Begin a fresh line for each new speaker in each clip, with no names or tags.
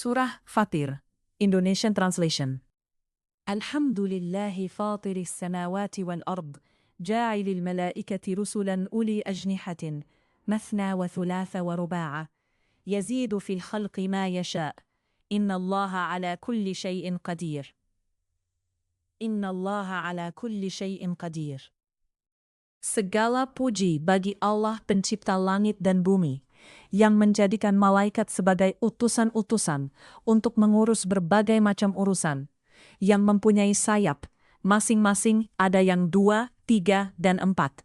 Surah Fatir, Indonesian Translation. Alhamdulillahi fatiris samawati wal ard, ja'ilil malaikati rusulan uli ajnihatin, mathna wa thulatha wa ruba'a, yazidu fil khalqi ma yasha', inna allaha ala kulli syai'in qadir. Inna allaha ala kulli syai'in qadir. Segala puji bagi Allah pencipta langit dan bumi, yang menjadikan malaikat sebagai utusan-utusan untuk mengurus berbagai macam urusan, yang mempunyai sayap, masing-masing ada yang 2, 3, dan 4.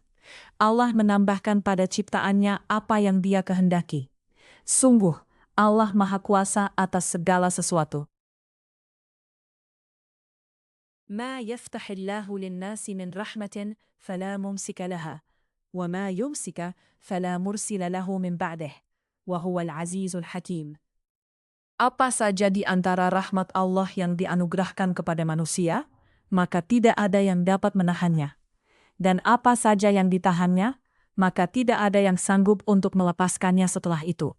Allah menambahkan pada ciptaannya apa yang Dia kehendaki. Sungguh, Allah Maha Kuasa atas segala sesuatu. ما يفتح الله للناس من رحمة فلا ممسك لها وما يمسك فلا مرسل له من بعده وهو العزيز الحكيم. Apa saja di antara rahmat Allah yang dianugerahkan kepada manusia, maka tidak ada yang dapat menahannya. Dan apa saja yang ditahannya, maka tidak ada yang sanggup untuk melepaskannya setelah itu.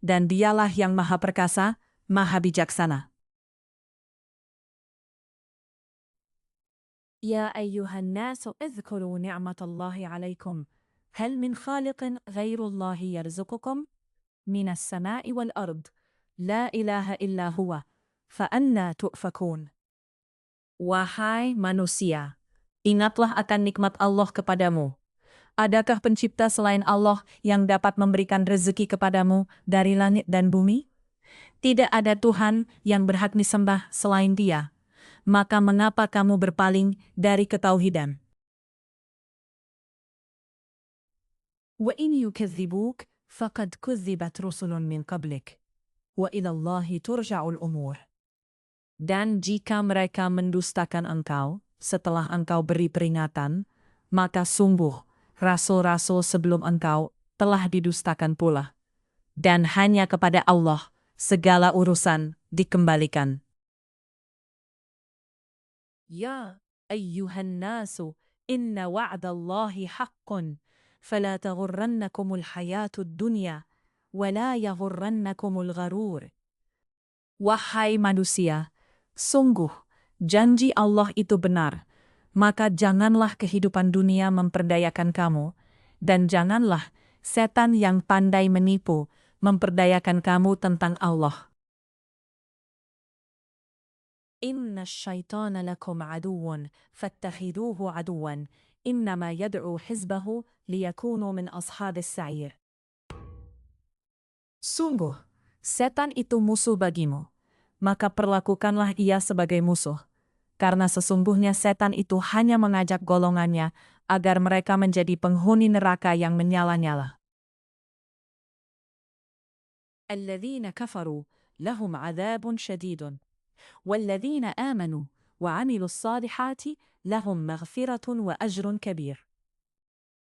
Dan Dialah yang Maha Perkasa, Maha Bijaksana. يا أيها الناس اذكروا نعمة الله عليكم هل من خالق غير الله يرزقكم من السماء والأرض لا إله إلا هو فأنى تؤفكون. Wahai manusia, ingatlah akan nikmat Allah kepadamu. Adakah pencipta selain Allah yang dapat memberikan rezeki kepadamu dari langit dan bumi? Tidak ada Tuhan yang berhak disembah selain Dia. Maka mengapa kamu berpaling dari ketauhidan? Wa in yukadzibuk faqad kudzibat rusulun min qablik wa ila Allahi turja'ul umur. Dan jika mereka mendustakan engkau setelah engkau beri peringatan, maka sungguh rasul-rasul sebelum engkau telah didustakan pula. Dan hanya kepada Allah segala urusan dikembalikan. يا أيها الناس إن وعد الله حق فلا تغرنكم الحياة الدنيا ولا يغرنكم الغرور. Wahai manusia, sungguh janji Allah itu benar, maka janganlah kehidupan dunia memperdayakan kamu, dan janganlah setan yang pandai menipu memperdayakan kamu tentang Allah. Inna syaitana lakum aduwwan fattakhiduhu aduwwan innama yad'u hizbahu liyakunu min ashabis sa'ir. Sungguh, setan itu musuh bagimu, maka perlakukanlah ia sebagai musuh, karena sesungguhnya setan itu hanya mengajak golongannya agar mereka menjadi penghuni neraka yang menyala-nyala. Alladzina kafaru lahum 'adzabun syadidun. والذين آمنوا وعملوا الصالحات لهم مغفرة وأجر كبير.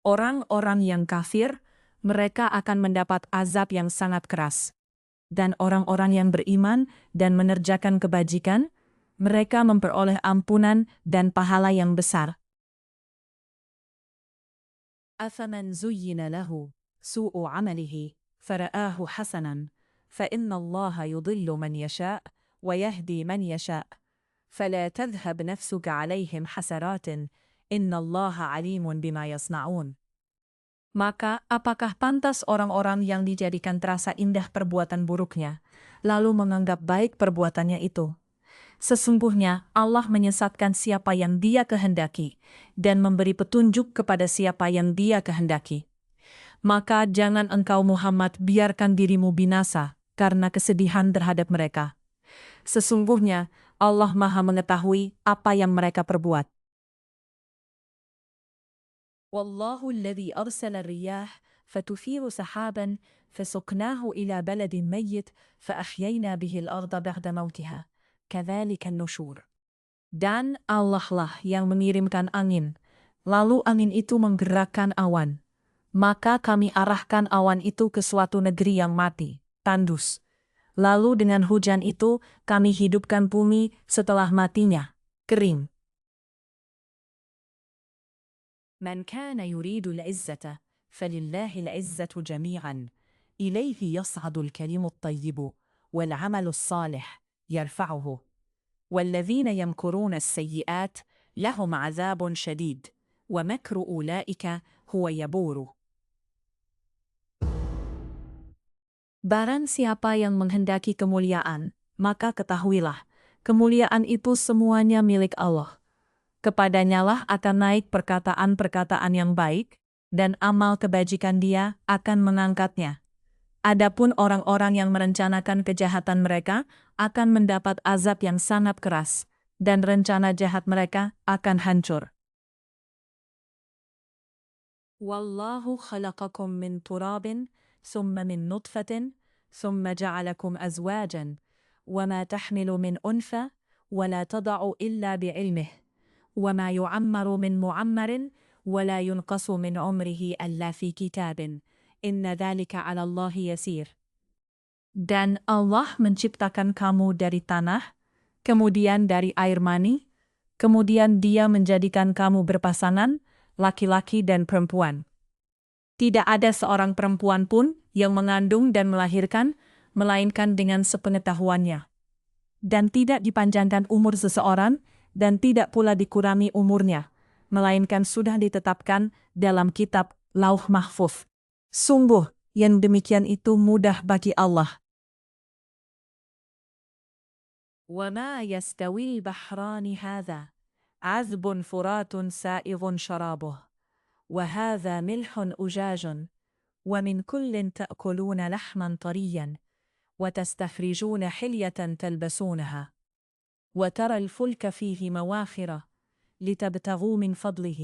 Orang-orang yang kafir, mereka akan mendapat azab yang sangat keras. Dan orang-orang yang beriman dan mengerjakan kebajikan, mereka memperoleh ampunan dan pahala yang besar. أَفَمَنْ زُيِّنَ لَهُ سُوءُ عَمَلِهِ فَرَآهُ حَسَنًا فَإِنَّ اللَّهَ يُضِلُّ مَنْ يَشَاءُ ويهدي من يشاء فلا تذهب نفسك عليهم حسرات إن الله عليم بما يصنعون. Maka apakah pantas orang-orang yang dijadikan terasa indah perbuatan buruknya, lalu menganggap baik perbuatannya itu? Sesungguhnya Allah menyesatkan siapa yang Dia kehendaki, dan memberi petunjuk kepada siapa yang Dia kehendaki. Maka jangan engkau Muhammad biarkan dirimu binasa karena kesedihan terhadap mereka. Sesungguhnya Allah Maha mengetahui apa yang mereka perbuat. Wallahu alladhi arsala ar-riyah fatuthiru sahaban fasuqnahu ila baladin mayyit faahyayna bihi al-ardha ba'da mautiha kadzalika an-nusyur. Dan Allah lah yang mengirimkan angin, lalu angin itu menggerakkan awan. Maka kami arahkan awan itu ke suatu negeri yang mati, tandus. Lalu dengan hujan itu kami hidupkan bumi setelah matinya, kering. Man kana yuridu al-'izzata falillahi al-'izzatu jami'an ilayhi yas'adu al-kalimu at-tayyibu والعمل الصالح يرفعه والذين يمكرون السيئات لهم عذاب شديد ومكر أولئك هو يبور. Barang siapa yang menghendaki kemuliaan, maka ketahuilah, kemuliaan itu semuanya milik Allah. Kepadanyalah akan naik perkataan-perkataan yang baik, dan amal kebajikan Dia akan mengangkatnya. Adapun orang-orang yang merencanakan kejahatan mereka akan mendapat azab yang sangat keras, dan rencana jahat mereka akan hancur. Wallahu khalaqakum min turabin, summa min nutfatin, summa ja'alakum azwajan, wama tahmilu min unfa, wala tada'u illa bi'ilmih, wama yu'ammaru min mu'ammarin, wala yunqasu min umrihi alla fi kitabin, inna dhalika 'ala Allahi yasir. Dan Allah menciptakan kamu dari tanah, kemudian dari air mani, kemudian Dia menjadikan kamu berpasangan, laki-laki dan perempuan. Tidak ada seorang perempuan pun yang mengandung dan melahirkan, melainkan dengan sepengetahuannya. Dan tidak dipanjangkan umur seseorang, dan tidak pula dikurangi umurnya, melainkan sudah ditetapkan dalam kitab Lauh Mahfuz. Sungguh, yang demikian itu mudah bagi Allah. وَمَا يَسْتَوِي الْبَحْرَانِ هَذَا عَذْبٌ فُرَاتٌ سَائِغٌ شَرَابُهُ وَهَذَا مِلْحٌ أُجَاجٌ وَمِنْ كُلٍّ تَأْكُلُونَ لَحْمًا طَرِيًّا وَتَسْتَخْرِجُونَ حِلْيَةً تَلْبَسُونَهَا وَتَرَى الْفُلْكَ فِيهِ مَوَاخِرَ لِتَبْتَغُوا مِنْ فَضْلِهِ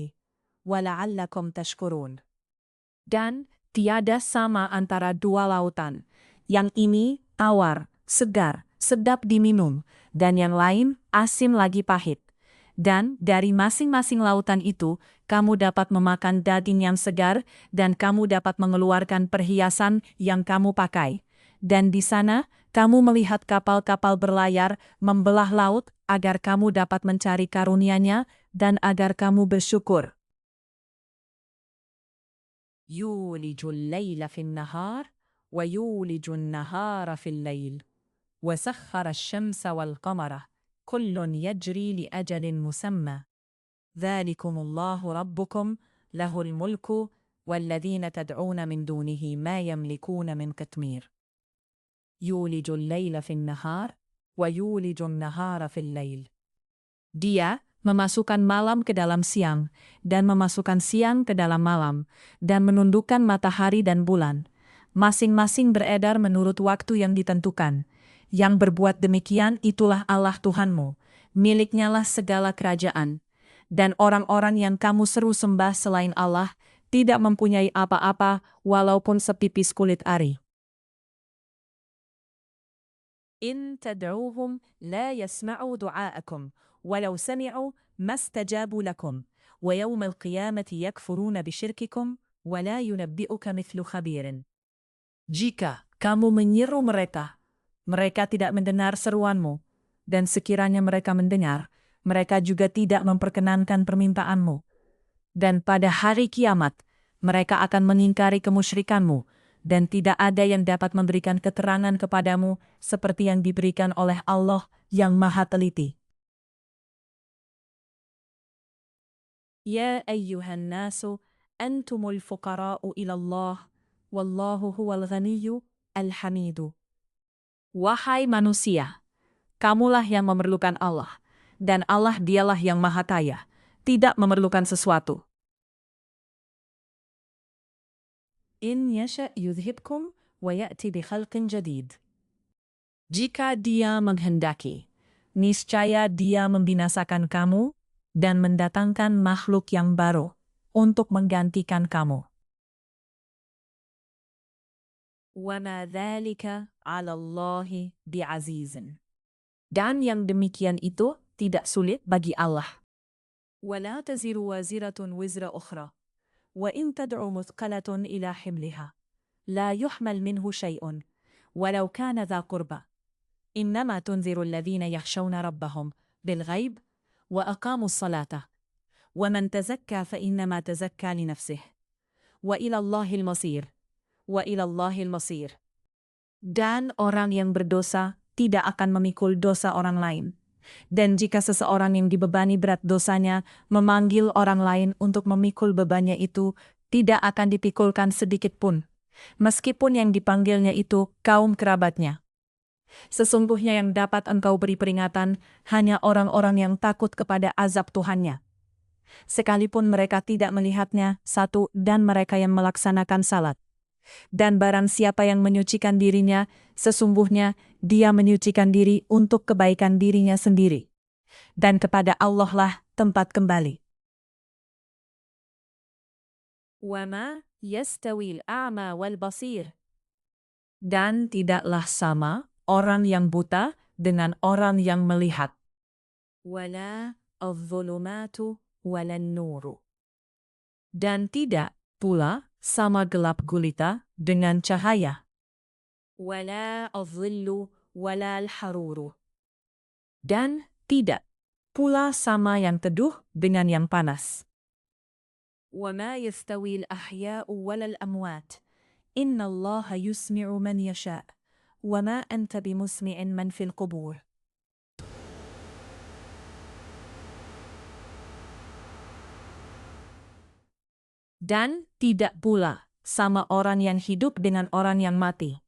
وَلَعَلَّكُمْ تَشْكُرُونَ. Dan tiada sama antara dua lautan, yang ini tawar, segar, sedap diminum, dan yang lain asin lagi pahit. Dan dari masing-masing lautan itu, kamu dapat memakan daging yang segar, dan kamu dapat mengeluarkan perhiasan yang kamu pakai. Dan di sana, kamu melihat kapal-kapal berlayar membelah laut, agar kamu dapat mencari karunia-Nya, dan agar kamu bersyukur. يولج الليل في النهار ويولج النهار في الليل وسخر الشمس والقمر كل يجري لأجل مسمى ذلكم الله ربكم له الملك والذين تدعون من دونه ما يملكون من قطمير يولج الليل في النهار ويولج النهار في الليل. Dia memasukkan malam ke dalam siang, dan memasukkan siang ke dalam malam, dan menundukkan matahari dan bulan. Masing-masing beredar menurut waktu yang ditentukan. Yang berbuat demikian itulah Allah Tuhanmu, miliknya-lah segala kerajaan. Dan orang-orang yang kamu seru sembah selain Allah, tidak mempunyai apa-apa walaupun sepipis kulit ari. In tad'uuhum la yasma'u du'aakum. ولو سمعوا ما استجابوا لكم ويوم القيامة يكفرون بشرككم ولا ينبئك مثل خبير. Jika kamu menyeru mereka, mereka tidak mendengar seruanmu, dan sekiranya mereka mendengar, mereka juga tidak memperkenankan permintaanmu. Dan pada hari kiamat, mereka akan mengingkari kemusyrikanmu, dan tidak ada yang dapat memberikan keterangan kepadamu seperti yang diberikan oleh Allah yang Maha Teliti. يا أيها الناس أنتم الفقراء إلى الله والله هو الغني الحميد. Wahai manusia, kamulah yang memerlukan Allah, dan Allah dialah yang maha kaya, tidak memerlukan sesuatu. In yasha yudhibkum wa ya'ti bi khalqin jadid. Jika Dia menghendaki, niscaya Dia membinasakan kamu dan mendatangkan makhluk yang baru untuk menggantikan kamu. وَمَا ذَلِكَ عَلَى اللَّهِ بِعَزِيزٍ. Dan yang demikian itu tidak sulit bagi Allah. وَلَا تَزِرُ وَازِرَةٌ وِزْرَ أُخْرَى وَإِن تَدْعُ مُثْقَلَةٌ إِلَى حِمْلِهَا لَا يُحْمَلْ مِنْهُ شَيْءٌ وَلَوْ كَانَ ذَا قُرْبَى إِنَّمَا تُنذِرُ الَّذِينَ يَخْشَوْنَ رَبَّهُمْ بِالْغَيْبِ وأقاموا الصلاة ومن تزكى فإنما تزكى لنفسه وإلى الله المصير وإلى الله المصير. Dan orang yang berdosa tidak akan memikul dosa orang lain. Dan jika seseorang yang dibebani berat dosanya memanggil orang lain untuk memikul bebannya itu, tidak akan dipikulkan sedikit pun, meskipun yang dipanggilnya itu kaum kerabatnya. Sesungguhnya yang dapat engkau beri peringatan hanya orang-orang yang takut kepada azab Tuhannya. Sekalipun mereka tidak melihatnya, satu, dan mereka yang melaksanakan salat. Dan barang siapa yang menyucikan dirinya, sesungguhnya dia menyucikan diri untuk kebaikan dirinya sendiri. Dan kepada Allah lah tempat kembali. وَمَا يَسْتَوِي الْأَعْمَى وَالْبَصِيرُ. Dan tidaklah sama orang yang buta dengan orang yang melihat. وَلَا الظُّلُمَاتُ وَلَا النُّورُ. Dan tidak pula sama gelap gulita dengan cahaya. وَلَا الظِّلُّ وَلَا الْحَرُورُ. Dan tidak pula sama yang teduh dengan yang panas. وَمَا يَسْتَوِي الْأَحْيَاءُ وَلَا الْأَمْوَاتُ إِنَّ اللَّهَ يُسْمِعُ مَنْ يَشَاءُ وَمَا أَنْتَ بِمُسْمِعٍ مَنْ فِي الْقُبُورِ. Dan tidak pula sama orang yang hidup dengan orang yang mati.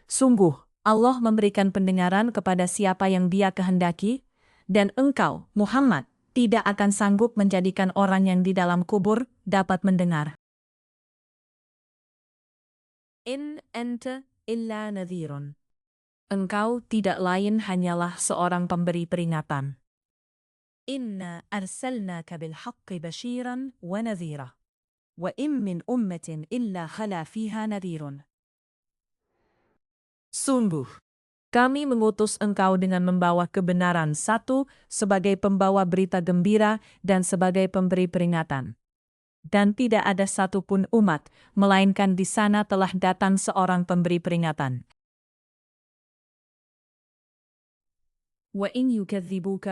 Sungguh, Allah memberikan pendengaran kepada siapa yang Dia kehendaki, dan engkau, Muhammad, tidak akan sanggup menjadikan orang yang di dalam kubur dapat mendengar. In anta illa nadhirun. Engkau tidak lain hanyalah seorang pemberi peringatan. Inna arsalnaka bil haqqi bashiran wa nadhira. Wa in min ummatin illa khala fiha nadhirun. Sungguh, kami mengutus engkau dengan membawa kebenaran, satu, sebagai pembawa berita gembira dan sebagai pemberi peringatan. Dan tidak ada satupun umat, melainkan di sana telah datang seorang pemberi peringatan. وَإِنْ يُكَذِّبُوكَ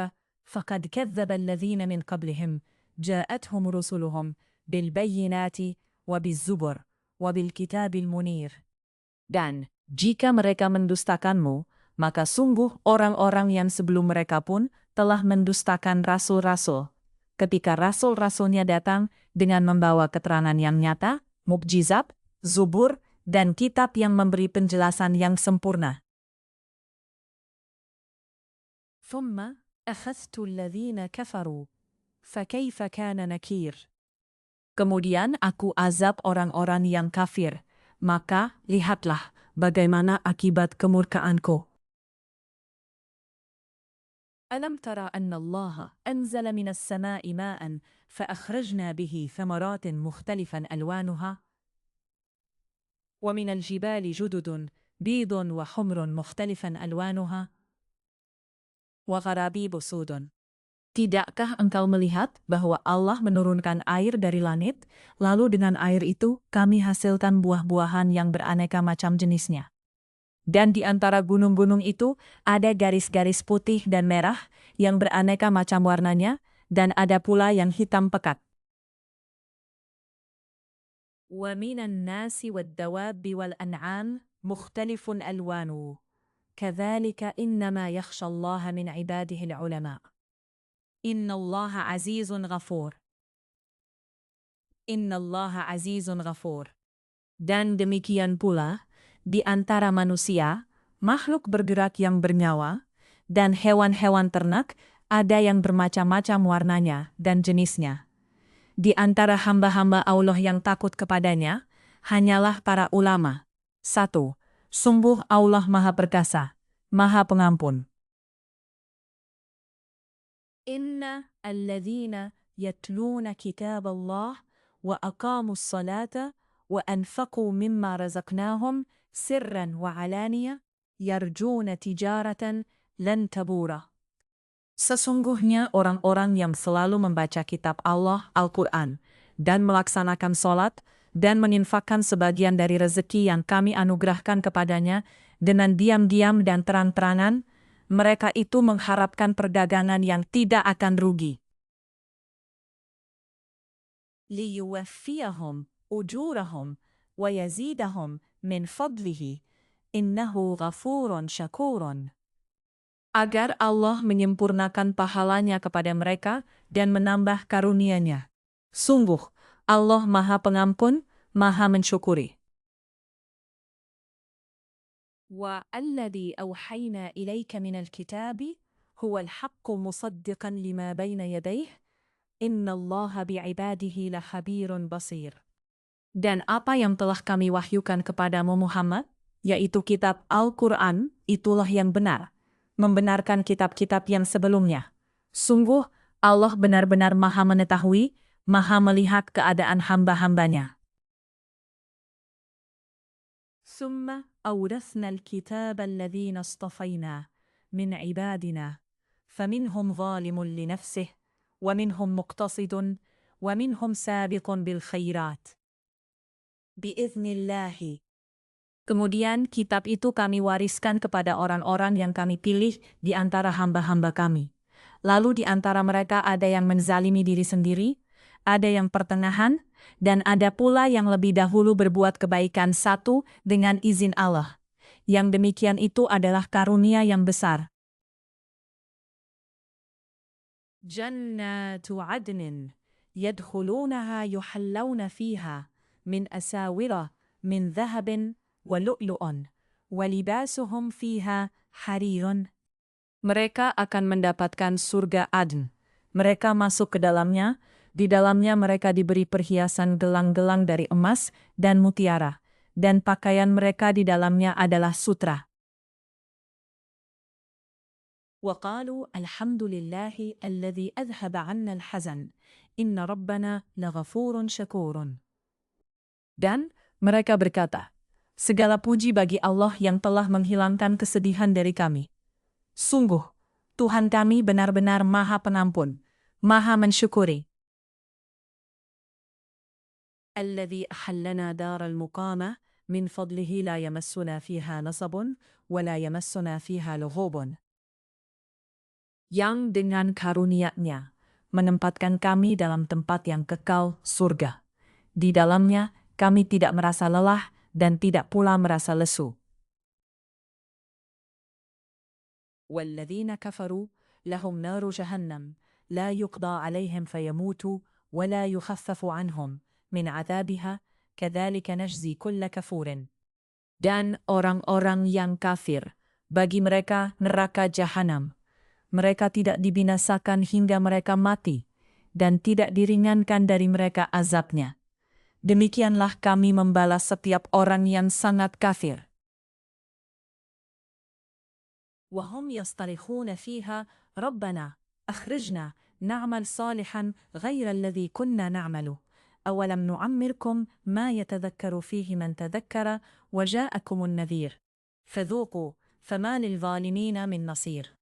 فَقَدْ كَذَّبَ الَّذِينَ مِنْ قَبْلِهِمْ جَاءَتْهُمْ رُسُلُهُمْ بِالْبَيِّنَاتِ وَبِالزُّبُرِ وَبِالْكِتَابِ الْمُنِيرِ. Dan jika mereka mendustakanmu, maka sungguh orang-orang yang sebelum mereka pun telah mendustakan rasul-rasul, ketika rasul-rasulnya datang dengan membawa keterangan yang nyata, mukjizat, zubur, dan kitab yang memberi penjelasan yang sempurna. ثُمَّ أَخَذْتُ الَّذِينَ كَفَرُوا فَكَيْفَ كَانَ نَكِيرٌ. Kemudian aku azab orang-orang yang kafir, maka lihatlah bagaimana akibat kemurkaanku. أَلَمْ تَرَ أَنَّ اللَّهَ أَنزَلَ مِنَ السَّمَاءِ مَاءً فَأَخْرَجْنَا بِهِ ثَمَرَاتٍ مُخْتَلِفًا أَلْوَانُهَا وَمِنَ الْجِبَالِ جُدُدٌ بِيضٌ وَحُمْرٌ مُخْتَلِفًا أَلْوَانُهَا وَغَرَابِيبُ سُودٌ. Tidakkah engkau melihat bahwa Allah menurunkan air dari langit, lalu dengan air itu kami hasilkan buah-buahan yang beraneka macam jenisnya. Dan di antara gunung-gunung itu ada garis-garis putih dan merah yang beraneka macam warnanya, dan ada pula yang hitam pekat. وَمِنَ النَّاسِ وَالدَّوَابِّ وَالْأَنْعَامِ مُخْتَلِفٌ أَلْوَانُهُ كَذَلِكَ إِنَّمَا يَخْشَى اللَّهَ مِنْ عِبَادِهِ الْعُلَمَاءُ إِنَّ اللَّهَ عَزِيزٌ غَفُورٌ. Inna Allah azizun ghafur. Dan demikian pula, di antara manusia, makhluk bergerak yang bernyawa, dan hewan-hewan ternak, ada yang bermacam-macam warnanya dan jenisnya. Di antara hamba-hamba Allah yang takut kepadanya, hanyalah para ulama. 1. Sungguh Allah Maha Perkasa, Maha Pengampun. Inna alladhina yatluna kitab Allah وأقاموا الصلاة وأنفقوا مما رزقناهم سرا وعلانية يرجون تجارة لن تبور. Sesungguhnya orang-orang yang selalu membaca kitab Allah, Al-Quran, dan melaksanakan sholat, dan meninfakkan sebagian dari rezeki yang kami anugerahkan kepadanya dengan diam-diam dan terang-terangan, mereka itu mengharapkan perdagangan yang tidak akan rugi. لِيُوَفِّيَهُمْ أُجُورَهُمْ وَيَزِيدَهُمْ مِنْ فَضْلِهِ innahu ghafurun syakurun. Agar Allah menyempurnakan pahalanya kepada mereka dan menambah karunia-Nya. Sungguh, Allah Maha Pengampun, Maha Mensyukuri. Wa alladhi awhayna ilayka minal kitabi huwa al-haqqu musaddiqan lima bayna yadayh, innallaha bi'ibadihi lakhabirun basir. Dan apa yang telah kami wahyukan kepadamu Muhammad, yaitu kitab Al-Quran, itulah yang benar, membenarkan kitab-kitab yang sebelumnya. Sungguh, Allah benar-benar Maha mengetahui, Maha melihat keadaan hamba-hambanya. Summa awrathna al-kitaba alladhina astafayna min ibadina, faminhum zalimun li nafsih, wa minhum muqtasidun, wa minhum sabiqun bil khairat. Bi'idhnillahi. Kemudian kitab itu kami wariskan kepada orang-orang yang kami pilih di antara hamba-hamba kami. Lalu di antara mereka ada yang menzalimi diri sendiri, ada yang pertengahan, dan ada pula yang lebih dahulu berbuat kebaikan satu dengan izin Allah. Yang demikian itu adalah karunia yang besar. Jannatu adnin yadkhulunaha yuhallawna fiha min asawira min dhahabin walu'lu'un, walibasuhum fiha harirun. Mereka akan mendapatkan surga Adn. Mereka masuk ke dalamnya, di dalamnya mereka diberi perhiasan gelang-gelang dari emas dan mutiara, dan pakaian mereka di dalamnya adalah sutra. وَقَالُوا الْحَمْدُ لِلَّهِ الَّذِي أَذْهَبَ عَنَّا الْحَزَنَ إِنَّ رَبَّنَا لَغَفُورٌ شَكُورٌ. Dan mereka berkata, segala puji bagi Allah yang telah menghilangkan kesedihan dari kami. Sungguh, Tuhan kami benar-benar Maha Pengampun, Maha Mensyukuri. Alladhi ahallana daral muqamah min fadlihi la yamassuna fiha nasabun wa la yamassuna fiha lughubun. Yang dengan karunia-Nya menempatkan kami dalam tempat yang kekal, surga. Di dalamnya kami tidak merasa lelah dan tidak pula merasa lesu. وَالَّذِينَ كَفَرُوا لَهُمْ نَارُ جَهَنَّمَ لَا يُقْضَى عَلَيْهِمْ فَيَمُوتُوا وَلَا يُخَفَّفُ عَنْهُمْ مِنْ عَذَابِهَا كَذَلِكَ نَجْزِي كُلَّ كَفُورٍ. Dan orang-orang yang kafir, bagi mereka neraka jahanam. Mereka tidak dibinasakan hingga mereka mati, dan tidak diringankan dari mereka azabnya. Demikianlah kami membalas setiap orang yang sangat kafir. وهم يصطرخون فيها ربنا أخرجنا نعمل صالحا غير الذي كنا نعمله أولم نعمركم ما يتذكر فيه من تذكر وجاءكم النذير فذوقوا فما للظالمين من نصير.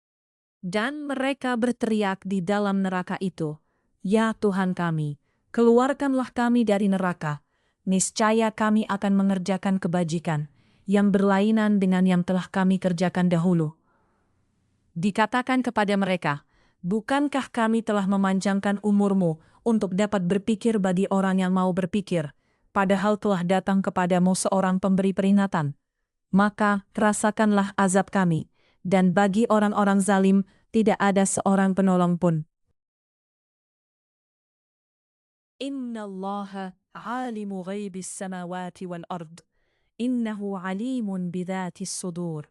Dan mereka berteriak di dalam neraka itu, Ya Tuhan kami, keluarkanlah kami dari neraka. Niscaya kami akan mengerjakan kebajikan yang berlainan dengan yang telah kami kerjakan dahulu. Dikatakan kepada mereka, bukankah kami telah memanjangkan umurmu untuk dapat berpikir bagi orang yang mau berpikir, padahal telah datang kepadamu seorang pemberi peringatan. Maka rasakanlah azab kami, dan bagi orang-orang zalim tidak ada seorang penolong pun. Inna Allaha alimu ghaibis samawati wal ard, innahu alimun bidhatis sudur.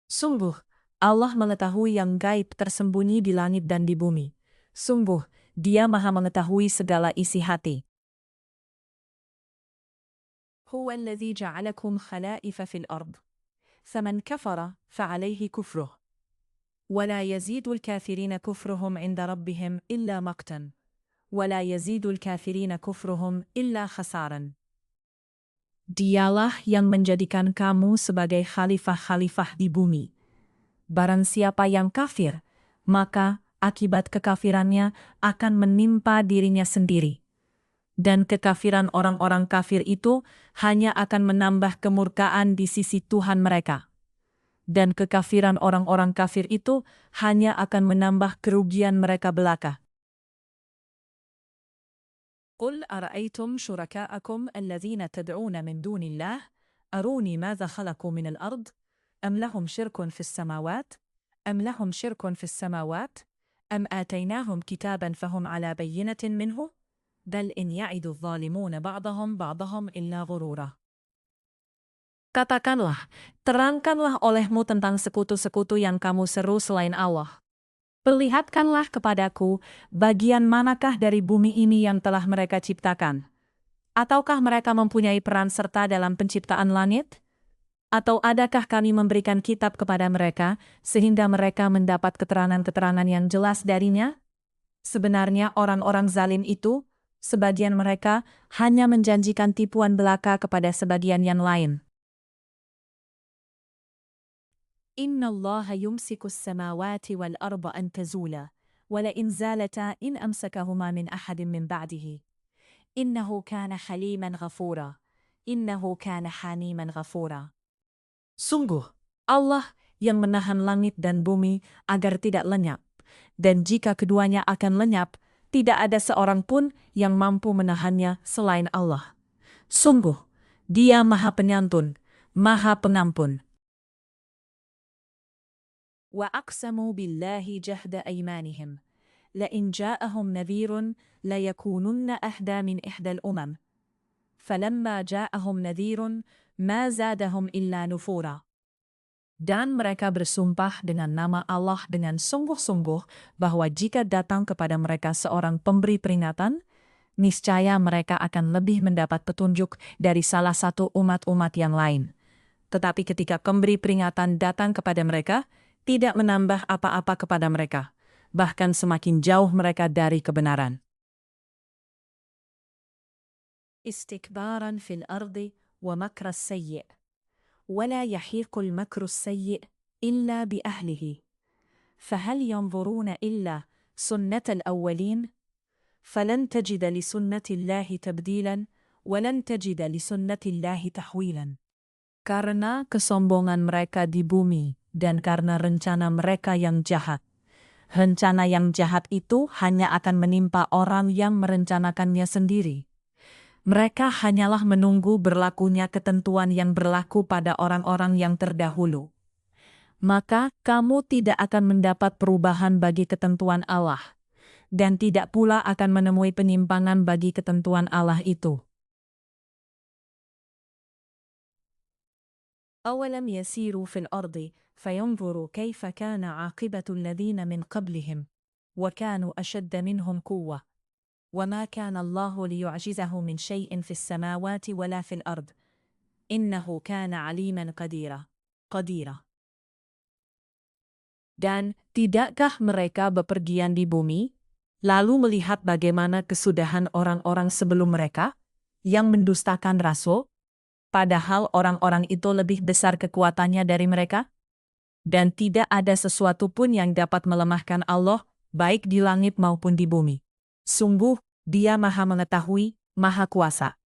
Sungguh, Allah mengetahui yang gaib tersembunyi di langit dan di bumi. Sungguh, Dia Maha mengetahui segala isi hati. Huwa alladhi ja'alakum khalaifa fil ard. Faman kafara fa'alayhi kufruh. Wala yazidul kafirina kufruhum inda rabbihim illa maqtan. Wala yazidul kafirina kufruhum illa khasaran. Dialah yang menjadikan kamu sebagai khalifah-khalifah di bumi. Barang siapa yang kafir, maka akibat kekafirannya akan menimpa dirinya sendiri. Dan kekafiran orang-orang kafir itu hanya akan menambah kemurkaan di sisi Tuhan mereka. Dan kekafiran orang-orang kafir itu hanya akan menambah kerugian mereka belaka. Qul ara'aytum syuraka'akum alladhina tad'una min dunillah أروني ماذا خلقوا من الأرض أم لهم شرك في السماوات أم آتيناهم كتابا فهم على بينة منه بل إن يعد الظالمون بعضهم إلا غرورا. Katakanlah, terangkanlah olehmu tentang sekutu-sekutu yang kamu seru selain Allah. Perlihatkanlah kepadaku bagian manakah dari bumi ini yang telah mereka ciptakan. Ataukah mereka mempunyai peran serta dalam penciptaan langit? Atau adakah kami memberikan kitab kepada mereka sehingga mereka mendapat keterangan-keterangan yang jelas darinya? Sebenarnya orang-orang zalim itu, sebagian mereka hanya menjanjikan tipuan belaka kepada sebagian yang lain. Inna Allah yumsiku as-samawati wal arda an tazula, walain zalata in amsakahuma min ahadin min ba'dihi. Innahu kana haliman ghafura. Sungguh, Allah yang menahan langit dan bumi agar tidak lenyap. Dan jika keduanya akan lenyap, tidak ada seorang pun yang mampu menahannya selain Allah. Sungguh, Dia Maha Penyantun, Maha Pengampun. Wa aqsamu billahi jahda aymanihim. لئن جاءهم نذير ليكونن أهدى من إحدى الأمم فلما جاءهم نذير ما زادهم إلا نفورا. Dan mereka bersumpah dengan nama Allah dengan sungguh-sungguh bahwa jika datang kepada mereka seorang pemberi peringatan, niscaya mereka akan lebih mendapat petunjuk dari salah satu umat-umat yang lain. Tetapi ketika pemberi peringatan datang kepada mereka, tidak menambah apa-apa kepada mereka. Bahkan semakin jauh mereka dari kebenaran. Istikbaran fil ardi wa makras sayyi' wala yahiqul makrus sayyi' illa bi ahlihi. Fahal yanzuruna illa sunnatal awwalin falan tajida li sunnatillahi tabdilan walan tajida li sunnatillahi tahwilan. Karena kesombongan mereka di bumi dan karena rencana mereka yang jahat. Rencana yang jahat itu hanya akan menimpa orang yang merencanakannya sendiri. Mereka hanyalah menunggu berlakunya ketentuan yang berlaku pada orang-orang yang terdahulu. Maka kamu tidak akan mendapat perubahan bagi ketentuan Allah, dan tidak pula akan menemui penyimpangan bagi ketentuan Allah itu. أولم يسيروا في الأرض فينظروا كيف كان عاقبة الذين من قبلهم وكانوا أشد منهم قوة وما كان الله ليعجزه من شيء في السماوات ولا في الأرض إنه كان عليما قديرا. Dan tidakkah mereka bepergian di bumi, lalu melihat bagaimana kesudahan orang-orang sebelum mereka yang mendustakan rasul? Padahal orang-orang itu lebih besar kekuatannya dari mereka. Dan tidak ada sesuatu pun yang dapat melemahkan Allah, baik di langit maupun di bumi. Sungguh, Dia Maha Mengetahui, Maha Kuasa.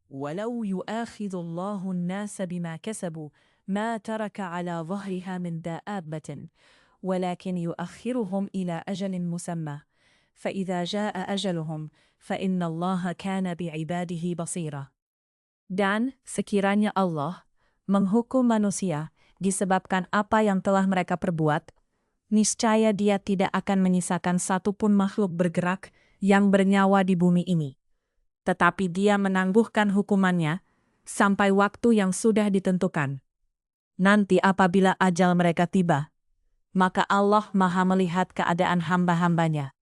Walau yu'akhidullahu an-nasa bima kasabu, ma taraka ala dhahriha min da'abbatin, walakin yu'akhiruhum ila ajalin musamma. فإذا جاء أجلهم فإن الله كان بعباده بصيرا. Dan sekiranya Allah menghukum manusia disebabkan apa yang telah mereka perbuat, niscaya Dia tidak akan menyisakan satupun makhluk bergerak yang bernyawa di bumi ini. Tetapi Dia menangguhkan hukumannya sampai waktu yang sudah ditentukan. Nanti apabila ajal mereka tiba, maka Allah Maha melihat keadaan hamba-hambanya.